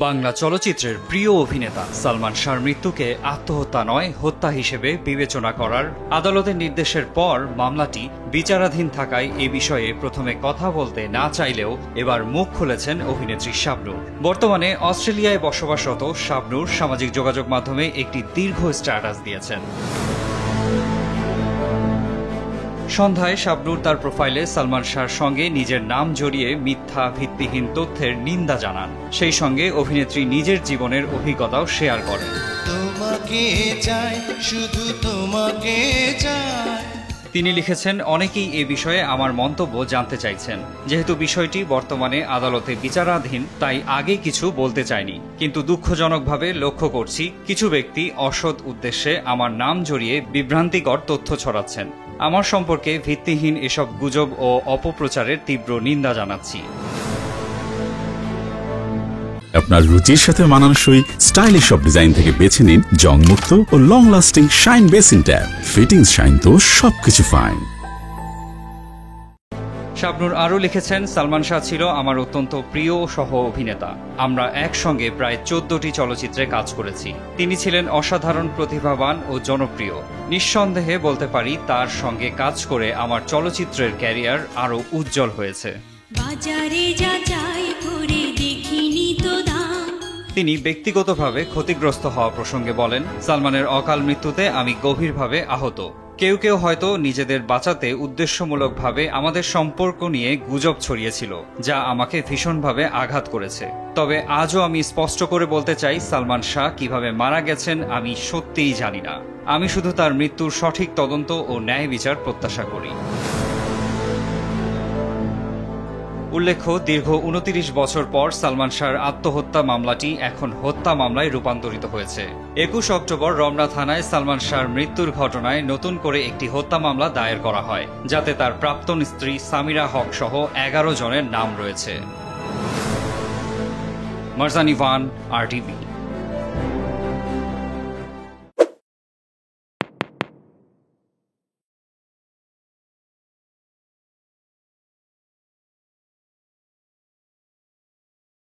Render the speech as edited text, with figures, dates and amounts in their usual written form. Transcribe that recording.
বাংলা চলচ্চিত্রের প্রিয় অভিনেতা সালমান শাহর মৃত্যুকে আত্মহত্যা নয়, হত্যা হিসেবে বিবেচনা করার আদালতের নির্দেশের পর মামলাটি বিচারাধীন থাকায় এ বিষয়ে প্রথমে কথা বলতে না চাইলেও এবার মুখ খুলেছেন অভিনেত্রী শাবনূর। বর্তমানে অস্ট্রেলিয়ায় বসবাসরত শাবনূর সামাজিক যোগাযোগ মাধ্যমে একটি দীর্ঘ স্ট্যাটাস দিয়েছেন। সন্ধ্যায় শাবনূর তার প্রোফাইলে সালমান শাহর সঙ্গে নিজের নাম জড়িয়ে মিথ্যা ভিত্তিহীন তথ্যের নিন্দা জানান। সেই সঙ্গে অভিনেত্রী নিজের জীবনের অভিজ্ঞতাও শেয়ার করেন। তিনি লিখেছেন, অনেকেই এ বিষয়ে আমার মন্তব্য জানতে চাইছেন। যেহেতু বিষয়টি বর্তমানে আদালতে বিচারাধীন, তাই আগে কিছু বলতে চাইনি, কিন্তু দুঃখজনকভাবে লক্ষ্য করছি কিছু ব্যক্তি অসৎ উদ্দেশ্যে আমার নাম জড়িয়ে বিভ্রান্তিকর তথ্য ছড়াচ্ছেন। আমার সম্পর্কে ভিত্তিহীন এসব গুজব ও অপপ্রচারের তীব্র নিন্দা জানাচ্ছি। আপনার রুচির সাথে মানানসই স্টাইলিশ সব ডিজাইন থেকে বেছে নিন জংমুক্ত ও long lasting shine basin tap. Fittings shine তো সবকিছু ফাইন। শাবনূর আরও লিখেছেন, সালমান শাহ ছিল আমার অত্যন্ত প্রিয় সহ অভিনেতা। আমরা একসঙ্গে প্রায় 14টি চলচ্চিত্রে কাজ করেছি। তিনি ছিলেন অসাধারণ, প্রতিভাবান ও জনপ্রিয়। নিঃসন্দেহে বলতে পারি তার সঙ্গে কাজ করে আমার চলচ্চিত্রের ক্যারিয়ার আরও উজ্জ্বল হয়েছে। তিনি ব্যক্তিগতভাবে ক্ষতিগ্রস্ত হওয়া প্রসঙ্গে বলেন, সালমানের অকাল মৃত্যুতে আমি গভীরভাবে আহত। কেউ কেউ হয়তো নিজেদের বাঁচাতে উদ্দেশ্যমূলকভাবে আমাদের সম্পর্ক নিয়ে গুজব ছড়িয়েছিল, যা আমাকে ভীষণভাবে আঘাত করেছে। তবে আজও আমি স্পষ্ট করে বলতে চাই, সালমান শাহ কিভাবে মারা গেছেন আমি সত্যিই জানি না। আমি শুধু তার মৃত্যুর সঠিক তদন্ত ও ন্যায় বিচার প্রত্যাশা করি। উল্লেখ্য, দীর্ঘ 29 বছর পর সালমান শাহর আত্মহত্যা মামলাটি এখন হত্যা মামলায় রূপান্তরিত হয়েছে। 21 অক্টোবর রমনা থানায় সালমান শাহর মৃত্যুর ঘটনায় নতুন করে একটি হত্যা মামলা দায়ের করা হয়, যাতে তার প্রাক্তন স্ত্রী সামিরা হক সহ 11 জনের নাম রয়েছে। মারজান ইভান, RTV।